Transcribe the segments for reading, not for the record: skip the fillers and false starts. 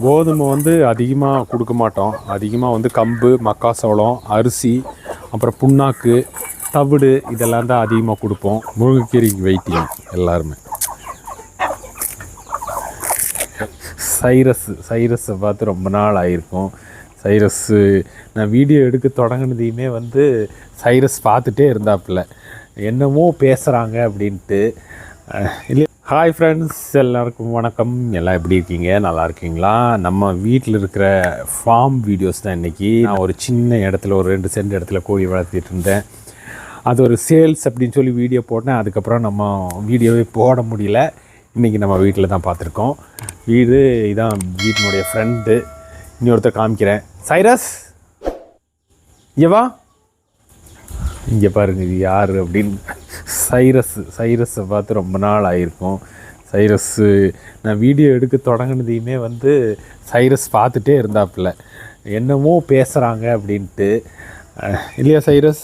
கோதுமை வந்து அதிகமாக கொடுக்க மாட்டோம். அதிகமாக வந்து கம்பு, மக்காசோளம், அரிசி, அப்புறம் புண்ணாக்கு, தவிடு இதெல்லாம் தான் அதிகமாக கொடுப்போம். முருங்கைக்கீரைக்கு வெயிட்டிங் எல்லாருமே. சைரஸை பார்த்து ரொம்ப நாள் ஆகிருக்கும். சைரஸ்ஸு நான் வீடியோ எடுக்க தொடங்கினதையுமே வந்து சைரஸ் பார்த்துட்டே இருந்தாப்புல என்னமோ பேசுகிறாங்க அப்படின்ட்டு. இல்லை, ஹாய் ஃப்ரெண்ட்ஸ், எல்லாருக்கும் வணக்கம். எல்லாம் எப்படி இருக்கீங்க? நல்லா இருக்கீங்களா? நம்ம வீட்டில் இருக்கிற ஃபார்ம் வீடியோஸ் தான் இன்றைக்கி. நான் ஒரு சின்ன இடத்துல, ஒரு 2 சென்ட் இடத்துல கோழி வளர்த்திட்டு இருந்தேன். அது ஒரு சேல்ஸ் அப்படின்னு சொல்லி வீடியோ போட்டேன். அதுக்கப்புறம் நம்ம வீடியோவே போட முடியல. இன்றைக்கி நம்ம வீட்டில் தான் பார்த்துருக்கோம். வீடு இதான், வீட்டினுடைய ஃப்ரெண்டு. இன்னொருத்தர் காமிக்கிறேன். சைரஸ், இங்கே வா. இங்கே பாருங்க, இது யார் அப்படின்னு. சைரஸை பார்த்து ரொம்ப நாள் ஆகிருக்கும். சைரஸ்ஸு நான் வீடியோ எடுக்க தொடங்கினதையுமே வந்து சைரஸ் பார்த்துட்டே இருந்தாப்புல என்னமோ பேசுகிறாங்க அப்படின்ட்டு. இல்லையா சைரஸ்?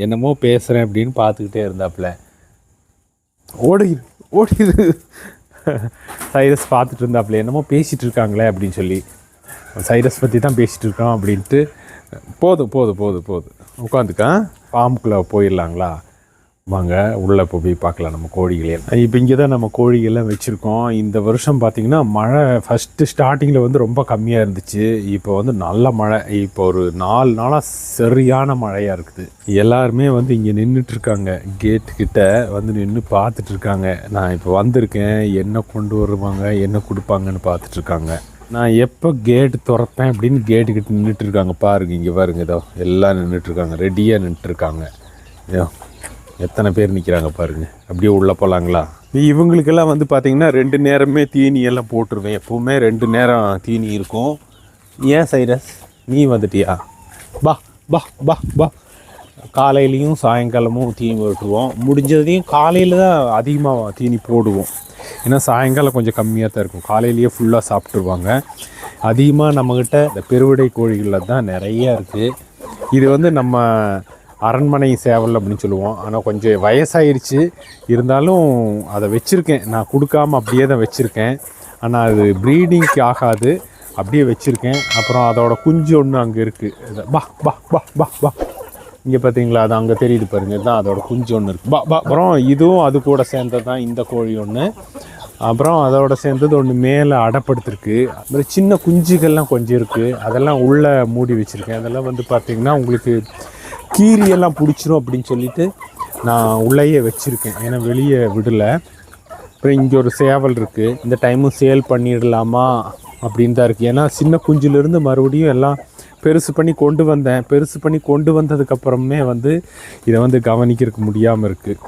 என்னமோ பேசுகிறேன் அப்படின்னு பார்த்துக்கிட்டே இருந்தாப்புல. ஓடிது சைரஸ் பார்த்துட்டு இருந்தாப்புல என்னமோ பேசிகிட்டு இருக்காங்களே அப்படின்னு சொல்லி. சைரஸ் பற்றி தான் பேசிகிட்டு இருக்கோம் அப்படின்ட்டு. போதும் உட்காந்துக்கா. ஃபார்முக்குள்ளே போயிடலாங்களா? வாங்க, உள்ளே போய் பார்க்கலாம் நம்ம கோழிகளே. இப்போ இங்கே தான் நம்ம கோழிகள்லாம் வச்சுருக்கோம். இந்த வருஷம் பார்த்திங்கன்னா மழை ஃபஸ்ட்டு ஸ்டார்டிங்கில் வந்து ரொம்ப கம்மியாக இருந்துச்சு. இப்போ வந்து நல்ல மழை. இப்போ ஒரு 4 நாளாக சரியான மழையாக இருக்குது. எல்லாருமே வந்து இங்கே நின்றுட்டுருக்காங்க. கேட்டுக்கிட்ட வந்து நின்று பார்த்துட்ருக்காங்க. நான் இப்போ வந்திருக்கேன், என்ன கொண்டு வருவாங்க, என்ன கொடுப்பாங்கன்னு பார்த்துட்ருக்காங்க. நான் எப்போ கேட்டு திறப்பேன் அப்படின்னு கேட்டுக்கிட்ட நின்றுட்டுருக்காங்க. பாருங்க, இங்கே பாருங்க, இதோ எல்லாம் நின்றுட்டுருக்காங்க, ரெடியாக நின்றுட்டுருக்காங்க. இதோ எத்தனை பேர் நிற்கிறாங்க பாருங்கள். அப்படியே உள்ளே போகலாங்களா? இவங்களுக்கெல்லாம் வந்து பார்த்திங்கன்னா 2 நேரமே தீனி எல்லாம் போட்டுருவேன். எப்போவுமே 2 நேரம் தீனி இருக்கும். ஏன் சைரஸ், நீ வந்துட்டியா? பா காலையிலையும் சாயங்காலமும் தீனி போட்டுருவோம். முடிஞ்சதையும் காலையில் தான் அதிகமாக தீனி போடுவோம். ஏன்னா சாயங்காலம் கொஞ்சம் கம்மியாக தான் இருக்கும். காலையிலேயே ஃபுல்லாக சாப்பிட்ருவாங்க. அதிகமாக நம்மக்கிட்ட இந்த பெருவிடை கோழிகளில் தான் நிறையா இருக்குது. இது வந்து நம்ம அரண்மனை சேவல் அப்படின்னு சொல்லுவோம். ஆனால் கொஞ்சம் வயசாகிடுச்சு. இருந்தாலும் அதை வச்சுருக்கேன். நான் கொடுக்காமல் அப்படியே தான் வச்சுருக்கேன். ஆனால் அது ப்ரீடிங்க்கு ஆகாது, அப்படியே வச்சுருக்கேன். அப்புறம் அதோடய குஞ்சு ஒன்று அங்கே இருக்குது. பா இங்கே பார்த்தீங்களா? அது அங்கே தெரியுது பாருங்கள். இதுதான் அதோட குஞ்சு ஒன்று இருக்குது. அப்புறம் இதுவும் அது கூட சேர்ந்தது தான் இந்த கோழி ஒன்று. அப்புறம் அதோட சேர்ந்தது ஒன்று மேலே அடைப்படுத்திருக்கு. அப்புறம் சின்ன குஞ்சுகள்லாம் கொஞ்சம் இருக்குது. அதெல்லாம் உள்ளே மூடி வச்சுருக்கேன். அதெல்லாம் வந்து பார்த்திங்கன்னா உங்களுக்கு கீரியெல்லாம் பிடிச்சிரும் அப்படின்னு சொல்லிட்டு நான் உள்ளேயே வச்சுருக்கேன். ஏன்னா வெளியே விடலை. அப்புறம் இங்கே ஒரு சேவல் இருக்குது. இந்த டைமும் சேல் பண்ணிடலாமா அப்படின்னு தான் இருக்குது. ஏன்னா சின்ன குஞ்சிலேருந்து மறுபடியும் எல்லாம் பெருசு பண்ணி கொண்டு வந்ததுக்கப்புறமே வந்து இதை வந்து கவனிக்கிறதுக்கு முடியாமல் இருக்குது.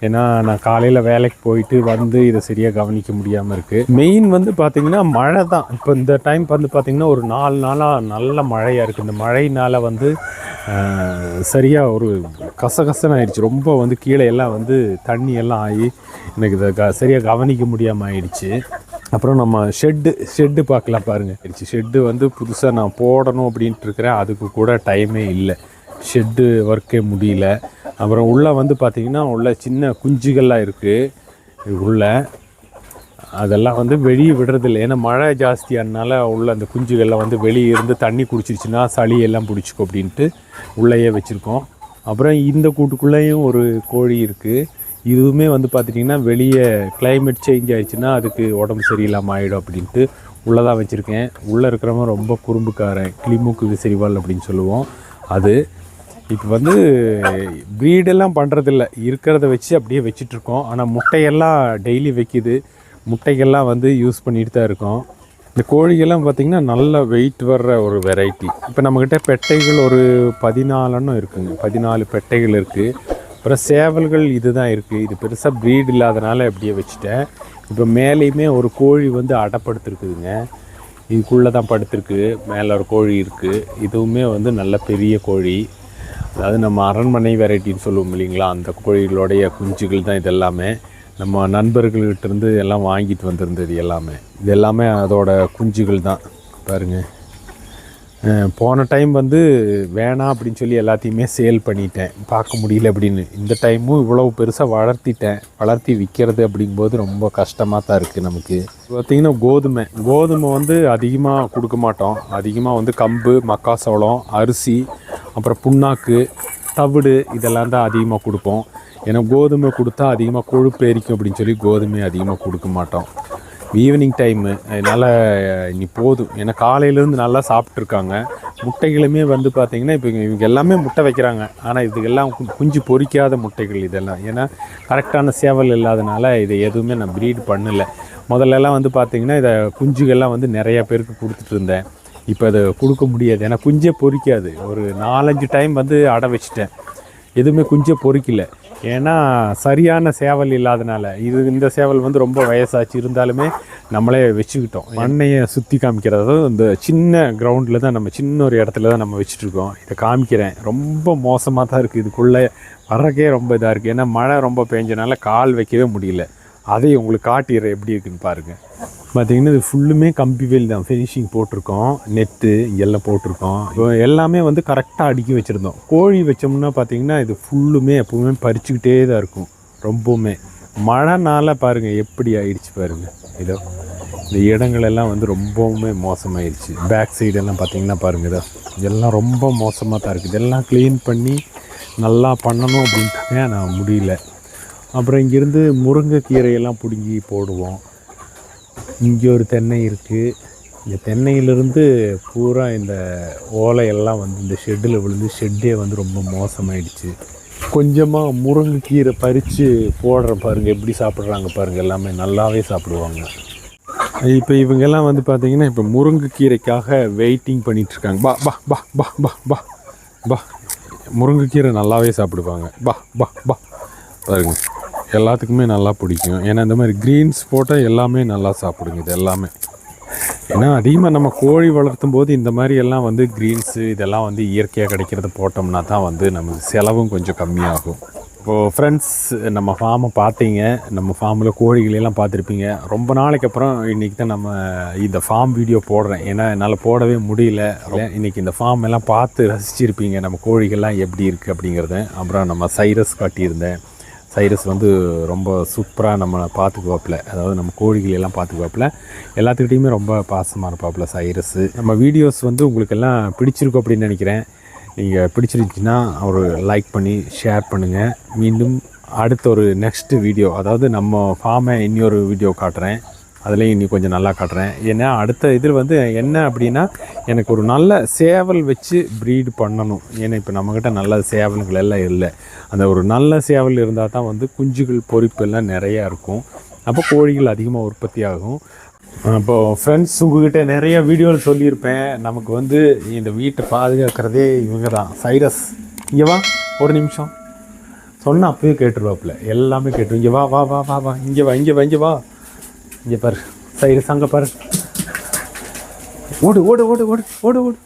ஏன்னா நான் காலையில் வேலைக்கு போயிட்டு வந்து இதை சரியாக கவனிக்க முடியாமல் இருக்குது. மெயின் வந்து பார்த்திங்கன்னா மழை தான். இப்போ இந்த டைம் வந்து பார்த்திங்கன்னா ஒரு 4 நாளாக நல்ல மழையாக இருக்குது. இந்த மழையினால் வந்து சரியாக ஒரு கசகசன்னு ஆயிடுச்சு. ரொம்ப வந்து கீழே எல்லாம் வந்து தண்ணி எல்லாம் ஆகி எனக்கு இதை சரியாக கவனிக்க முடியாமல் ஆயிடுச்சு. அப்புறம் நம்ம ஷெட்டு பார்க்கலாம் பாருங்கள். ஷெட்டு வந்து புதுசாக நான் போடணும் அப்படின்ட்டு இருக்கிறேன். அதுக்கு கூட டைமே இல்லை. ஷெட்டு ஒர்க்கே முடியல. அப்புறம் உள்ளே வந்து பார்த்திங்கன்னா உள்ள சின்ன குஞ்சுகள்லாம் இருக்குது உள்ளே. அதெல்லாம் வந்து வெளியே விடுறதில்லை. ஏன்னா மழை ஜாஸ்தியானால உள்ள அந்த குஞ்சுகள்லாம் வந்து வெளியே இருந்து தண்ணி குடிச்சிருச்சுன்னா சளி எல்லாம் பிடிச்சிக்கும் அப்படின்ட்டு உள்ளேயே வச்சுருக்கோம். அப்புறம் இந்த கூட்டுக்குள்ளேயும் ஒரு கோழி இருக்குது. இதுவுமே வந்து பார்த்திட்டிங்கன்னா வெளியே கிளைமேட் சேஞ்ச் ஆகிடுச்சுன்னா அதுக்கு உடம்பு சரியில்லாமல் ஆகிடும் அப்படின்ட்டு உள்ளே தான் வச்சுருக்கேன். உள்ளே இருக்கிறவங்க ரொம்ப குறும்புக்காரன், கிளிமூக்கு விசிறிவால் அப்படின்னு சொல்லுவோம். அது இப்போ வந்து ப்ரீடெல்லாம் பண்ணுறதில்ல, இருக்கிறத வச்சு அப்படியே வச்சிட்ருக்கோம். ஆனால் முட்டையெல்லாம் டெய்லி வைக்கிது. முட்டைகள்லாம் வந்து யூஸ் பண்ணிட்டு தான் இருக்கோம். இந்த கோழிகள்லாம் பார்த்திங்கன்னா நல்ல வெயிட் வர்ற ஒரு வெரைட்டி. இப்போ நம்மக்கிட்ட பெட்டைகள் ஒரு 14 இருக்குங்க. 14 பெட்டைகள் இருக்குது. அப்புறம் சேவல்கள் இது தான் இருக்குது. இது பெருசாக ப்ரீட் இல்லாதனால அப்படியே வச்சுட்டேன். இப்போ மேலேயுமே ஒரு கோழி வந்து அடைப்படுத்திருக்குதுங்க. இதுக்குள்ளே தான் படுத்துருக்கு. மேலே ஒரு கோழி இருக்குது. இதுவுமே வந்து நல்ல பெரிய கோழி. அதாவது நம்ம அரண்மனை வெரைட்டின்னு சொல்லுவோம் இல்லைங்களா, அந்த கோழிகளுடைய குஞ்சுகள் தான் இது எல்லாமே. நம்ம நண்பர்கள்கிட்டருந்து எல்லாம் வாங்கிட்டு வந்திருந்தது எல்லாமே. இது எல்லாமே அதோட குஞ்சுகள் தான் பாருங்கள். போன டைம் வந்து வேணாம் அப்படின்னு சொல்லி எல்லாத்தையுமே சேல் பண்ணிட்டேன், பார்க்க முடியல அப்படின்னு. இந்த டைமும் இவ்வளோ பெருசாக வளர்த்தி விற்கிறது அப்படிங்கும்போது ரொம்ப கஷ்டமாக தான் இருக்குது நமக்கு. பார்த்திங்கன்னா கோதுமை வந்து அதிகமாக கொடுக்க மாட்டோம். அதிகமாக வந்து கம்பு, மக்காசோளம், அரிசி, அப்புறம் புண்ணாக்கு, தவிடு இதெல்லாம் தான் அதிகமாக கொடுப்போம். ஏன்னா கோதுமை கொடுத்தா அதிகமாக கொழுப்பு எரிக்கும் அப்படின்னு சொல்லி கோதுமை அதிகமாக கொடுக்க மாட்டோம். ஈவினிங் டைமு அதனால் இனி போதும். ஏன்னா காலையிலேருந்து நல்லா சாப்பிட்ருக்காங்க. முட்டைகளுமே வந்து பார்த்திங்கன்னா இப்போ இவங்க எல்லாமே முட்டை வைக்கிறாங்க. ஆனால் இதுக்கெல்லாம் குஞ்சு பொரிக்காத முட்டைகள் இதெல்லாம். ஏன்னா கரெக்டான சேவல் இல்லாதனால இதை எதுவுமே நான் ப்ரீட் பண்ணலை. முதல்லலாம் வந்து பார்த்திங்கன்னா இதை குஞ்சுகள்லாம் வந்து நிறையா பேருக்கு கொடுத்துட்டு இருந்தேன். இப்போ அதை கொடுக்க முடியாது. ஏன்னா குஞ்சே பொரிக்காது. ஒரு 4-5 டைம் வந்து அடை வச்சுட்டேன், எதுவுமே குஞ்சே பொரிக்கல. ஏன்னா சரியான சேவல் இல்லாதனால. இந்த சேவல் வந்து ரொம்ப வயசாச்சு இருந்தாலுமே நம்மளே வச்சுக்கிட்டோம். மண்ணையை சுற்றி காமிக்கிறது இந்த சின்ன கிரவுண்டில் தான், நம்ம சின்ன ஒரு இடத்துல தான் நம்ம வச்சுட்ருக்கோம். இதை காமிக்கிறேன். ரொம்ப மோசமாக தான் இருக்குது. இதுக்குள்ளே வர்றக்கே ரொம்ப இதாக இருக்குது. ஏன்னா மழை ரொம்ப பெஞ்சனால கால் வைக்கவே முடியல. அதையும் உங்களுக்கு காட்டிடுறேன் எப்படி இருக்குன்னு பாருங்கள். பார்த்திங்கன்னா இது ஃபுல்லுமே கம்பி வேலி தான். ஃபினிஷிங் போட்டிருக்கோம், நெட்டு இங்கெல்லாம் போட்டிருக்கோம். இப்போ எல்லாமே வந்து கரெக்டாக அடுக்கி வச்சுருந்தோம். கோழி வச்சோம்னா பார்த்திங்கன்னா இது ஃபுல்லுமே எப்போவுமே பறிச்சுக்கிட்டே தான் இருக்கும். ரொம்பவுமே மழைனால பாருங்கள் எப்படி ஆயிடுச்சு பாருங்கள். இதோ இந்த இடங்களெல்லாம் வந்து ரொம்பவுமே மோசமாயிடுச்சு. பேக் சைடெல்லாம் பார்த்திங்கன்னா பாருங்கள், இதெல்லாம் ரொம்ப மோசமாக தான் இருக்குது. இதெல்லாம் க்ளீன் பண்ணி நல்லா பண்ணணும் அப்படின்ட்டு நான் முடியல. அப்புறம் இங்கேருந்து முருங்கைக்கீரையெல்லாம் பிடுங்கி போடுவோம். இங்கே ஒரு தென்னை இருக்குது. இந்த தென்னையிலேருந்து பூரா இந்த ஓலையெல்லாம் வந்து இந்த ஷெட்டில் விழுந்து ஷெட்டே வந்து ரொம்ப மோசமாயிடுச்சு. கொஞ்சமாக முருங்கைக்கீரை பறித்து போடுற பாருங்கள், எப்படி சாப்பிட்றாங்க பாருங்கள். எல்லாமே நல்லாவே சாப்பிடுவாங்க. இப்போ இவங்கெல்லாம் வந்து பார்த்திங்கன்னா இப்போ முருங்கைக்கீரைக்காக வெயிட்டிங் பண்ணிகிட்ருக்காங்க. பா பா பா பா பா பா பா முருங்கைக்கீரை நல்லாவே சாப்பிடுவாங்க. பா பா பா பாருங்கள், எல்லாத்துக்குமே நல்லா பிடிக்கும். ஏன்னா இந்த மாதிரி க்ரீன்ஸ் போட்டால் எல்லாமே நல்லா சாப்பிடுங்க. இது எல்லாமே ஏன்னா அதிகமாக நம்ம கோழி வளர்த்தும் போது இந்த மாதிரி எல்லாம் வந்து க்ரீன்ஸு இதெல்லாம் வந்து இயற்கையாக கிடைக்கிறத போட்டோம்னா தான் வந்து நமக்கு செலவும் கொஞ்சம் கம்மியாகும். இப்போது ஃப்ரெண்ட்ஸ், நம்ம ஃபார்மை பார்த்தீங்க. நம்ம ஃபார்மில் கோழிகளெல்லாம் பார்த்துருப்பீங்க. ரொம்ப நாளைக்கு அப்புறம் இன்றைக்கி தான் நம்ம இந்த ஃபார்ம் வீடியோ போடுறேன். ஏன்னா என்னால் போடவே முடியல. இன்றைக்கி இந்த ஃபார்ம் எல்லாம் பார்த்து ரசிச்சிருப்பீங்க, நம்ம கோழிகள்லாம் எப்படி இருக்குது அப்படிங்கிறத. அப்புறம் நம்ம சைரஸ் காட்டியிருந்தேன். சைரஸ் வந்து ரொம்ப சூப்பராக நம்மளை பார்த்துக்குவாப்பில். அதாவது நம்ம கோழிகளெல்லாம் பார்த்துக்குவாப்பில். எல்லாத்துக்கிட்டையுமே ரொம்ப பாசமாக இருப்பாப்பில் சைரஸு. நம்ம வீடியோஸ் வந்து உங்களுக்கெல்லாம் பிடிச்சிருக்கும் அப்படின்னு நினைக்கிறேன். நீங்கள் பிடிச்சிருந்துச்சின்னா ஒரு லைக் பண்ணி ஷேர் பண்ணுங்கள். மீண்டும் அடுத்த ஒரு நெக்ஸ்ட்டு வீடியோ, அதாவது நம்ம ஃபார்மை இன்னொரு வீடியோ காட்டுறேன். அதுலேயும் இன்னும் கொஞ்சம் நல்லா காட்டுறேன். ஏன்னா அடுத்த இதில் வந்து என்ன அப்படின்னா, எனக்கு ஒரு நல்ல சேவல் வச்சு ப்ரீடு பண்ணணும். ஏன்னா இப்போ நம்மக்கிட்ட நல்ல சேவல்கள் எல்லாம் இல்லை. அந்த ஒரு நல்ல சேவல் இருந்தால் தான் வந்து குஞ்சுகள் பொரிப்பு எல்லாம் நிறையா இருக்கும். அப்போ கோழிகள் அதிகமாக உற்பத்தி ஆகும். அப்போது ஃப்ரெண்ட்ஸ், உங்கள்கிட்ட நிறைய வீடியோவில் சொல்லியிருப்பேன், நமக்கு வந்து இந்த வீட்டை பாதுகாக்கிறதே இவங்க தான். சைரஸ், இங்கே வா ஒரு நிமிஷம் சொன்னால் அப்போயே கேட்டுருவாப்புல. எல்லாமே கேட்டுரு. இங்கே வா வா வா வா வா இங்கே வா இங்கே வா இங்கே வா இங்கே பாரு சைரஸ், அங்கே பாரு. ஓடு ஓடு ஓடு ஓடு ஓடு ஓடு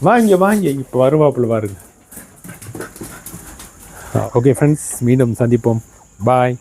வாங்க வாங்க. இப்போ வருவாப்புல பாருங்க. ஓகே ஃப்ரெண்ட்ஸ், மீண்டும் சந்திப்போம். பாய்.